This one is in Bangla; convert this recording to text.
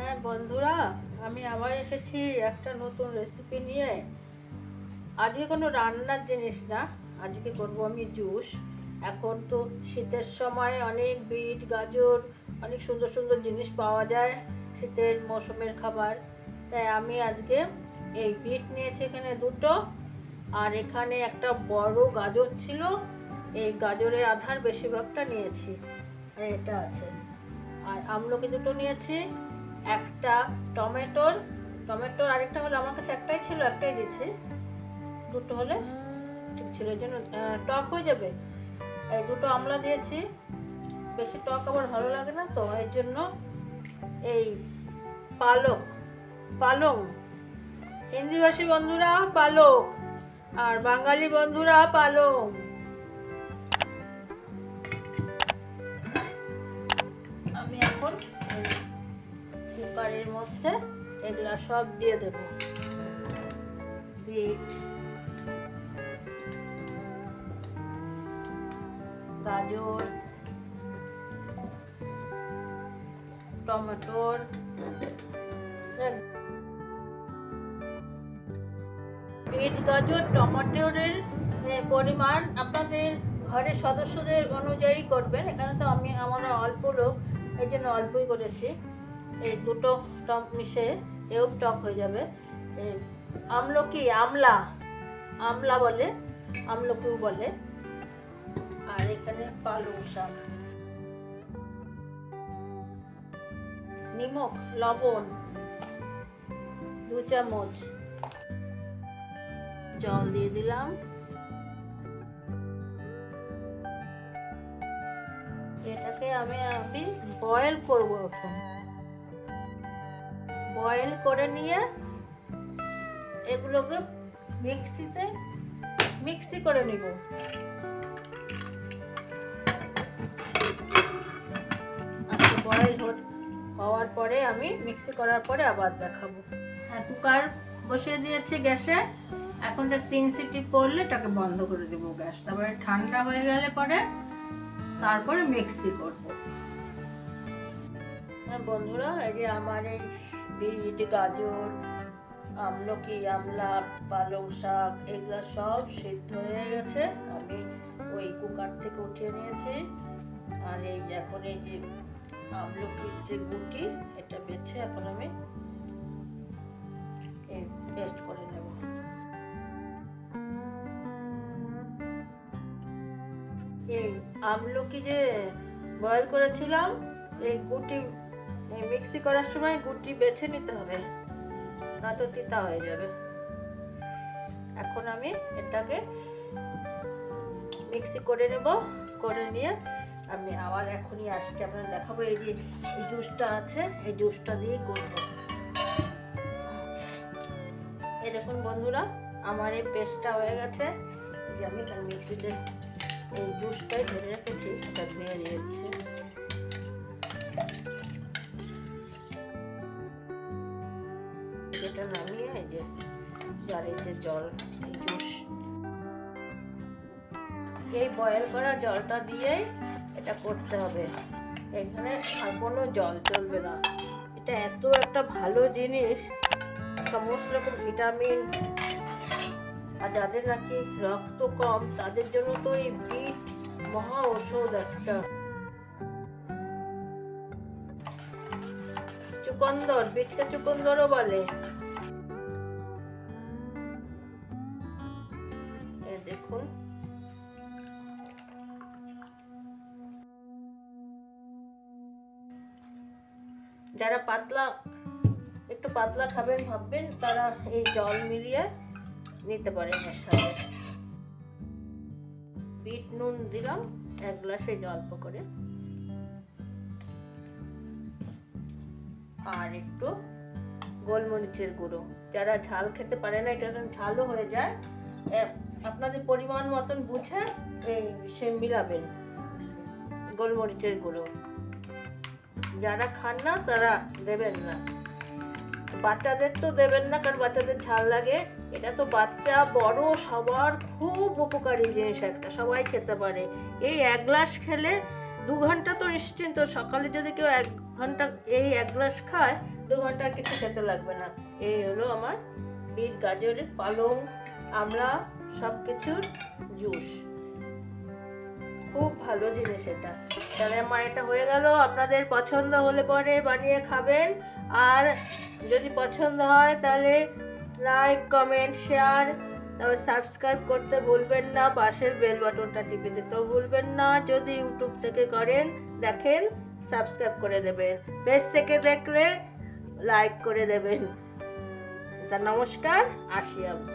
হ্যাঁ বন্ধুরা, আমি আবার এসেছি একটা নতুন রেসিপি নিয়ে। আজকে কোনো রান্নার জিনিস না, আজকে করব আমি জুস। এখন তো শীতের সময় অনেক বিট গাজর অনেক সুন্দর সুন্দর জিনিস পাওয়া যায়, শীতের মৌসুমের খাবার। তাই আমি আজকে এই বিট নিয়েছি এখানে দুটো, আর এখানে একটা বড় গাজর ছিল, এই গাজরের আধার বেশিরভাগটা নিয়েছি, আর এটা আছে। আর আমলকি দুটো নিয়েছি, একটা টমেটোর আরেকটা হলো, আমার কাছে একটাই ছিল, একটাই দিয়েছি, দুটো হলে ঠিক ছিল, এই জন্য টক হয়ে যাবে। এই দুটো আমলা দিয়েছি, বেশি টক আবার ভালো লাগে না, তো এই জন্য এই পালং, হিন্দিভাষী বন্ধুরা পালক, আর বাঙালি বন্ধুরা পালং। আমি এখন কুকারের মধ্যে এগুলা সব দিয়ে দেব। বিট, গাজর, টমেটোর, বিট গাজর টমেটোরের পরিমাণ আপনাদের ঘরের সদস্যদের অনুযায়ী করবেন। এখানে তো আমরা অল্প লোক, এই জন্য অল্পই করেছি। এই দুটো টক মিশে এও টক হয়ে যাবে। আমলকি, আমলা বলে, আমলকিও বলে। আর এখানে পালং শাক, নিমক, লবণ 2 চামচ, জল দিয়ে দিলাম। এটাকে আমি বয়েল করব। এখন বয়েল করে নিয়ে এগুলোকে মিক্সি করে নিব। আচ্ছা, বয়েল হওয়ার পরে আমি মিক্সি করার পরে আবার দেখাবো। হ্যাঁ, কুকার বসিয়ে দিয়েছি গ্যাসে। এখন 3 সিটি পড়লে এটাকে বন্ধ করে দেবো গ্যাস। তারপরে ঠান্ডা হয়ে গেলে পরে তারপরে মিক্সি করব। হ্যাঁ বন্ধুরা, এই যে আমার এই বিট, গাজর, আমলকি, আমলা, পালং শাক এগুলা সব সিদ্ধ হয়ে গেছে। আমি ওই কুকার থেকে উঠিয়ে নিয়েছি। আর এই এখন এই যে আমলকির যে গুটি, এটা বেছে এখন আমি পেস্ট করে নেব। এই আমলকি যে বয়েল করেছিলাম, এই গুটি মিক্সি করার সময় গুটি বেছে নিতে হবে, না তো তিতা হয়ে যাবে। এখন আমি এটাকে মিক্সি করে নেব। করে নিয়ে আমি আবার এখনই আসছি, আপনাদের দেখাবো। এই যে এই জুসটা আছে, এই জুসটা দিয়ে করব। এই দেখুন বন্ধুরা, আমার এই পেস্টটা হয়ে গেছে। এই যে আমি মিক্সিতে এই জুসটাই ধরে রেখেছি, সেটা ধুয়ে দিয়েছি। এটা নামিয়ে এই যে জারের যে জল, এই জুস, এই বয়েল করা জলটা দিয়েই এটা করতে হবে। এখানে আর কোনো জল চলবে না। এটা এত একটা ভালো জিনিস, সমস্ত রকম ভিটামিন, আর যাদের নাকি রক্ত কম তাদের জন্য তো এই বিট মহা ঔষধ একটা। চুকন্দর, বিটকে চুকন্দরও বলে। দেখুন, যারা একটু পাতলা খাবেন ভাববেন, তারা এই জল মিলিয়ে নিতে পারেন এর সাথে। বিট নুন দিলাম 1 গ্লাসে অল্প করে, আর একটু গোলমরিচের গুঁড়ো। যারা ঝাল খেতে পারে না, এটা ঝালও হয়ে যায়, আপনাদের পরিমাণ মতন বুঝে সে মিলাবেন গোলমরিচের গুঁড়ো। যারা খান না তারা দেবেন না। বাচ্চাদের তো দেবেন না, কারণ বাচ্চাদের ঝাল লাগে। এটা তো বাচ্চা বড় সবার খুব উপকারী জিনিস একটা, সবাই খেতে পারে। এই 1 গ্লাস খেলে 2 ঘন্টা তো নিশ্চিন্ত। সকালে যদি কেউ ঘন্টা এই 1 গ্লাস খায় 2 ঘন্টা কিছু খেতে লাগবে না। এই হলো আমার বিট, গাজরের, পালং, আমলা সব কিছুর জুস। খুব ভালো জিনিস এটা। তাহলে আমার এটা হয়ে গেল। আপনাদের পছন্দ হলে পরে বানিয়ে খাবেন, আর যদি পছন্দ হয় তাহলে লাইক, কমেন্ট, শেয়ার, তারপর সাবস্ক্রাইব করতে ভুলবেন না, পাশের বেল বাটনটা টিপে দিতেও ভুলবেন না। যদি ইউটিউব থেকে দেখেন সাবস্ক্রাইব করে দেবেন, পেজ থেকে দেখলে লাইক করে দেবেন। তা নমস্কার, আসি আমি।